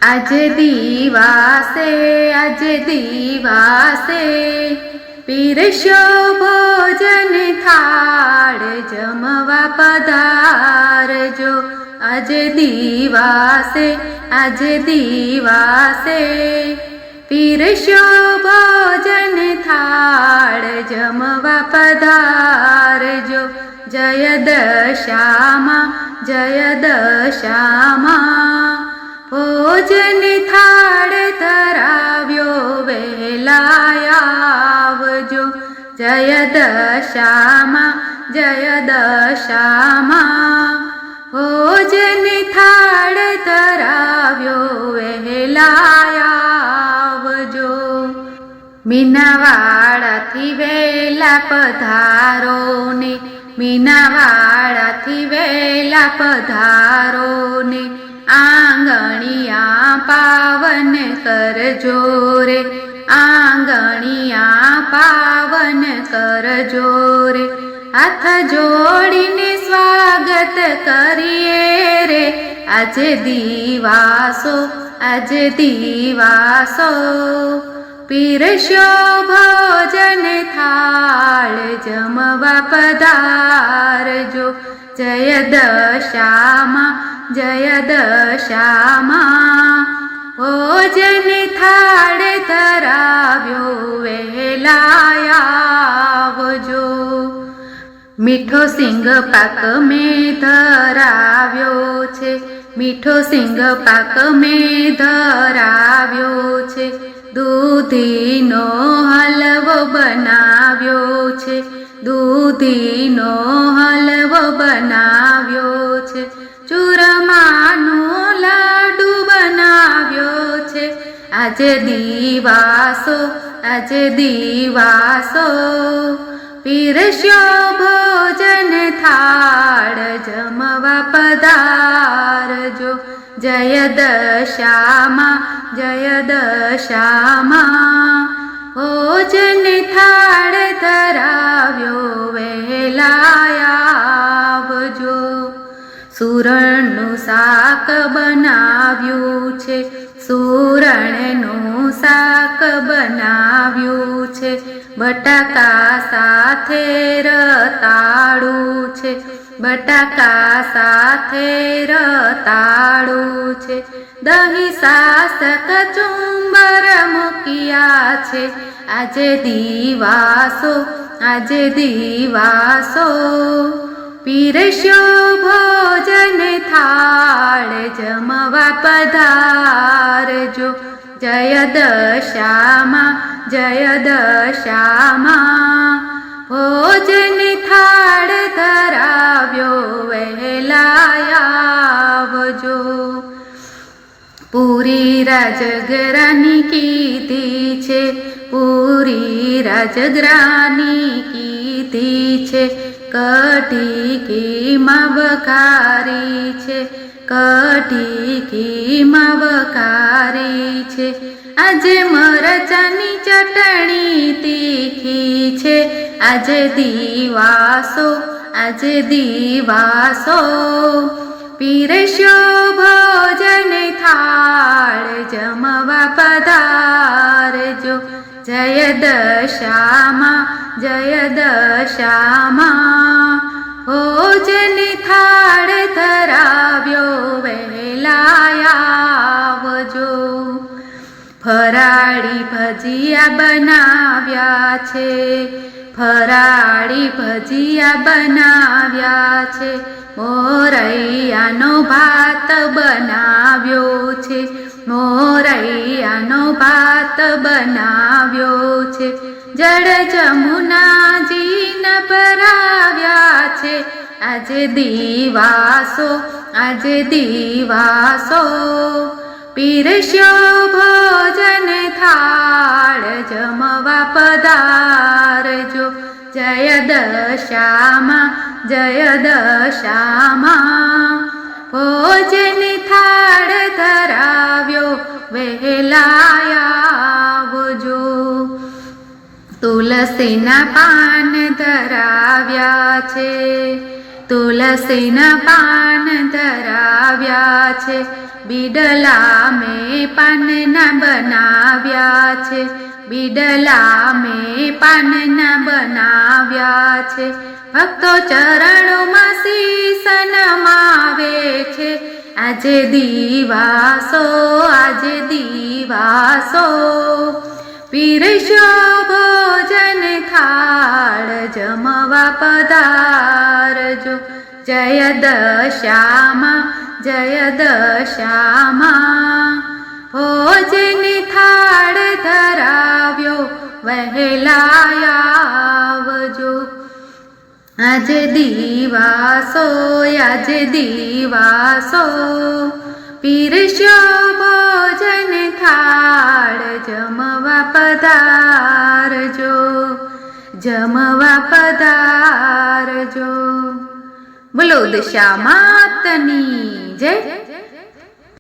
આજે દિવાસે પીરસ્યો ભોજન થાળ જમવા પધારજો। આજે દિવાસે પીરસ્યો ભોજન થાળ જમવા પધારજો। જય દશામાં ભોજન થાળ ધરાવ્યો વહેલા આવજો। જય દશામાં ભોજન થાળ ધરાવ્યો વહેલા આવજો। મીનાવાડાથી વહેલા પધારો ને આંગણિયા પાવન કરજો રે હાથ જોડીને સ્વાગત કરીએ રે। આજે દિવાસો પીરસ્યો ભોજન થાળ જમવા પધારજો। જય દશામાં ભોજન થાળ ધરાવ્યો વહેલા આવજો। મીઠો સિંગ પાક મેં ધરાવ્યો છે। દૂધીનો હલવો બનાવ્યો છે। ચૂરમાનો લાડુ બનાવ્યો છે। આજે દિવાસો પીરસ્યો ભોજન થાળ જમવા પધારજો। જય દશામાં ભોજન થાળ ધરાવ્યો વહેલા આવજો। સુરણનું શાક બનાવ્યું છે। બટાકા સાથે રતાળું છે। દહીં સાસ કચુંબર મૂક્યા છે। આજે દિવાસો પીરસ્યો ભોજન થાળ જમવા પધારજો। જય દશામાં ભોજન થાળ ધરાવ્યો વહેલા આવજો। પૂરી રાજગરાની કીધી છે। કઢી ઘીમાં વઘારી છે। આજે મરચાની ચટણી તીખી છે। આજે દિવાસો પીરસ્યો ભોજન થાળ જમવા પધારજો। જય દશામાં ભોજન થાળ ધરાવ્યો વહેલા આવજો। ફરાળી ભજીયા બનાવ્યા છે। મોરૈયાનો ભાત બનાવ્યો છે। જળ જમુનાજીન ભરાવ્યા છે। આજે દિવાસો પીરસ્યો ભોજન થાળ જમવા પધારજો। જય દશામાં ભોજન થાળ ધરાવ્યો વહેલા આવજો। તુલસીના પાન ધરાવ્યા છે। તુલસીના પાન ધરાવ્યા છે, બીડલા મેં પાનના બનાવ્યા છે, બીડલા મેં પાનના બનાવ્યા છે. ભક્તો ચરણોમાં શીશ નમાવે છે, આજે દિવાસો, આજે દિવાસો. પીરસ્યો ભોજન થાળ જમવા પધારજો, જય દશામાં, જય દશામાં. ભોજન થાળ ધરાવ્યો વહેલા આવજો, આજે દિવાસો, આજે દિવાસો. પીરસ્યો ભોજન થાળ જમવા પધારજો, જમવા પધારજો. બોલો દશા માતની જય.